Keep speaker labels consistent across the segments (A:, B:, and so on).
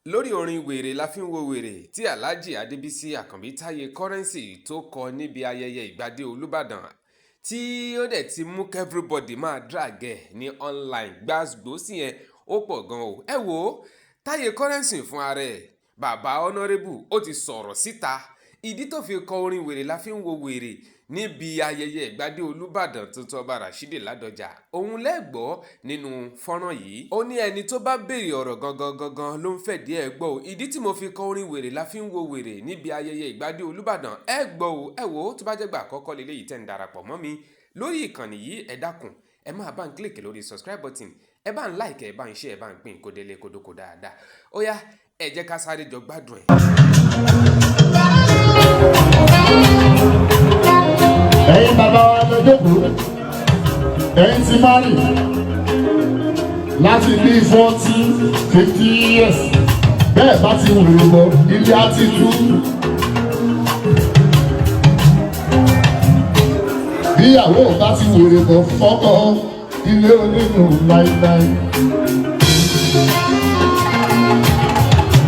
A: lórí orin wèrè la fi ń wo wèrè tí Alhaji Adébísí Àkànbí Táyé Currency tó kọ níbi ayẹyẹ ìgbadé Olúbàdàn tí ó dẹ̀ ti mú everybody máa drag ẹ̀ ní online gbàgbósì yẹn ó pọ̀ gan o. ẹ wo Táyé Currency fún ara ẹ̀ bàbá honourable ó ti sọ̀rọ̀ síta ìdí tó fi kọ orin wèrè la fi ń wo wèrè níbi ayẹyẹ ìgbadé Olúbàdàn tuntun ọba Rashidi Ládọjà òun lẹ́gbọ́ nínú fọ́nrán yìí. ó ní ẹni tó bá béèrè ọ̀rọ̀ gangan ló ń fẹ̀dí ẹ̀ gbọ́ o. ìdí tí mo fi kọ orin wèrè la fi ń wo wèrè níbi ayẹyẹ ìgbadé Olúbàdàn ẹ gbọ́ o. ẹ wò ó tó bá jẹ́ gbà àkọ́kọ́ lélẹ́yìí tẹ́ ń darapọ̀ mọ́ mi lórí ìkànnì yìí ẹ dákun ẹ máa bá ń kílìkì lórí subscribe button ẹ bá ń like ẹ bá ń share ẹ bá ń pín kó délé kódókó dáadáa. ó yá ẹ jẹ́ ká sáré jọ gbádùn ẹ̀.
B: ẹ̀yin bàbá wa lọ jókòó ẹ̀yin ti máa rìn láti bí 40-50 years bẹ́ẹ̀ bá ti wùrù bọ̀ ilé á ti tú. bíyàwó bá ti wùrù bọ̀ fọ́kọ ilé onínú láíláí.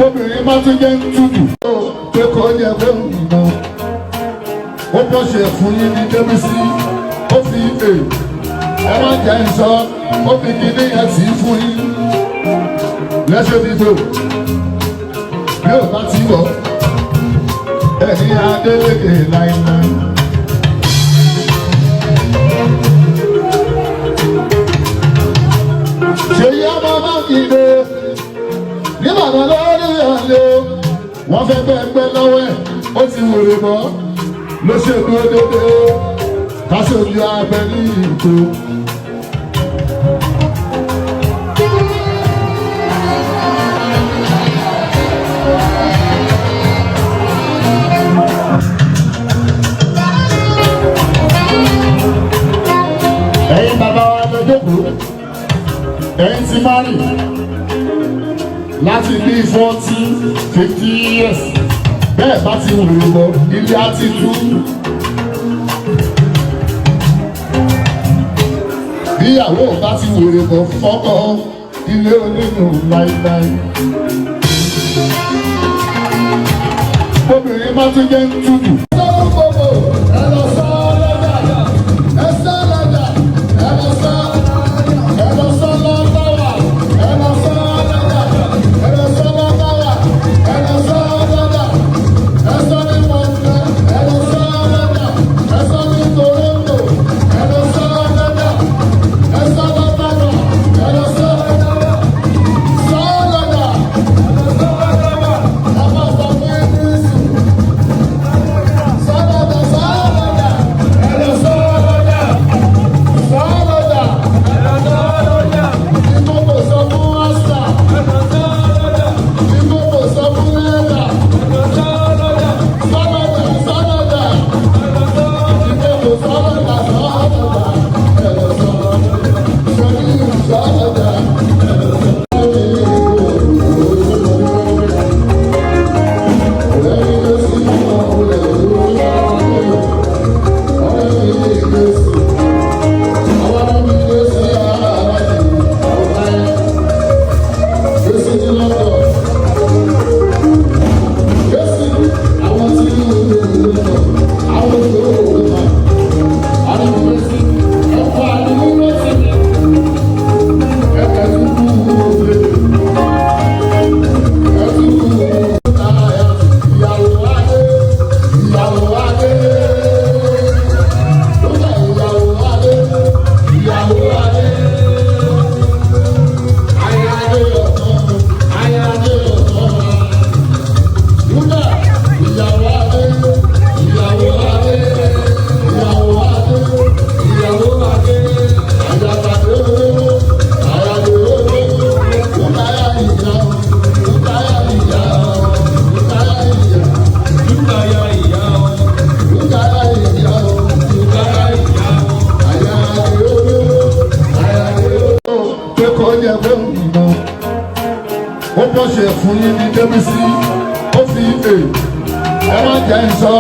B: obìnrin má tún jẹ́ ń túdù pé kọ́ yẹ pé ń nà ó bọ́ ṣe fún yín ní débísí ó fi ẹ má jẹ́ ìṣọ́ ó fi kíní yẹn sí fún yín lẹ́sẹ̀ dídò bí ò bá ti wọ̀ ẹ̀ní Adélékè láíláí. ṣèyí ọmọ Mákindé nígbàdàn lórí ọ̀lẹ́ wọ́n fẹ́ gbẹ́ lọ́wọ́ ẹ̀ ó ti wèrè bọ́ ló ṣe dúró dédé káṣojú abẹ ní ìkó. ẹ̀yin bàbá wa lọ jókòó ẹ̀yin ti máa rìn láti bí 40-50 years bẹ́ẹ̀ bá ti wùrù bọ̀ ilé á ti tú. bíyàwó bá ti wùrù bọ̀ fọ́kọ ilé onínú láíláí. obìnrin má tún jẹ́ ń túdù. ó bọ́ ṣe fún yín ní débísí ó fi ẹ má jẹ́ ìṣọ́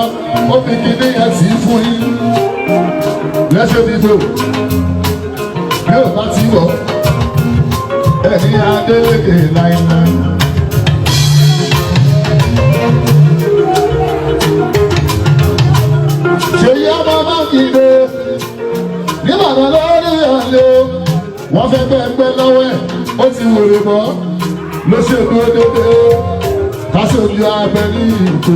B: ó fi kíní yẹn sí fún yín lẹ́sẹ̀ dídò bí ò bá ti wọ̀ ẹ̀ní Adélékè láíláí. ṣèyí ọmọ mákindé nígbàdàn lórí ọ̀lẹ́ wọ́n fẹ́ gbẹ́gbẹ́ lọ́wọ́ ẹ̀ ó ti wòrè bọ́ ló ṣe dúró dédé káṣojú abẹ ní ìkó.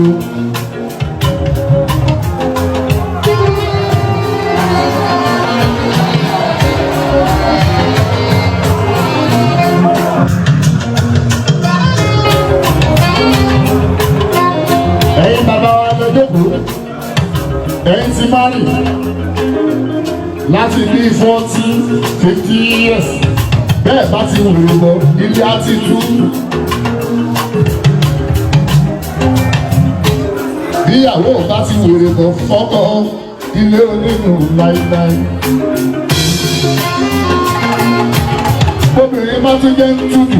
B: ẹ̀yin bàbá wa lọ jókòó ẹ̀yin ti máa rìn láti bí 40-50 years bẹ́ẹ̀ bá ti wòrè lọ ilé á ti tú. bíyàwó bá ti wòrè lọ fọ́kọ ilé onínú láíláí. obìnrin má tún jẹ́ ń tútù.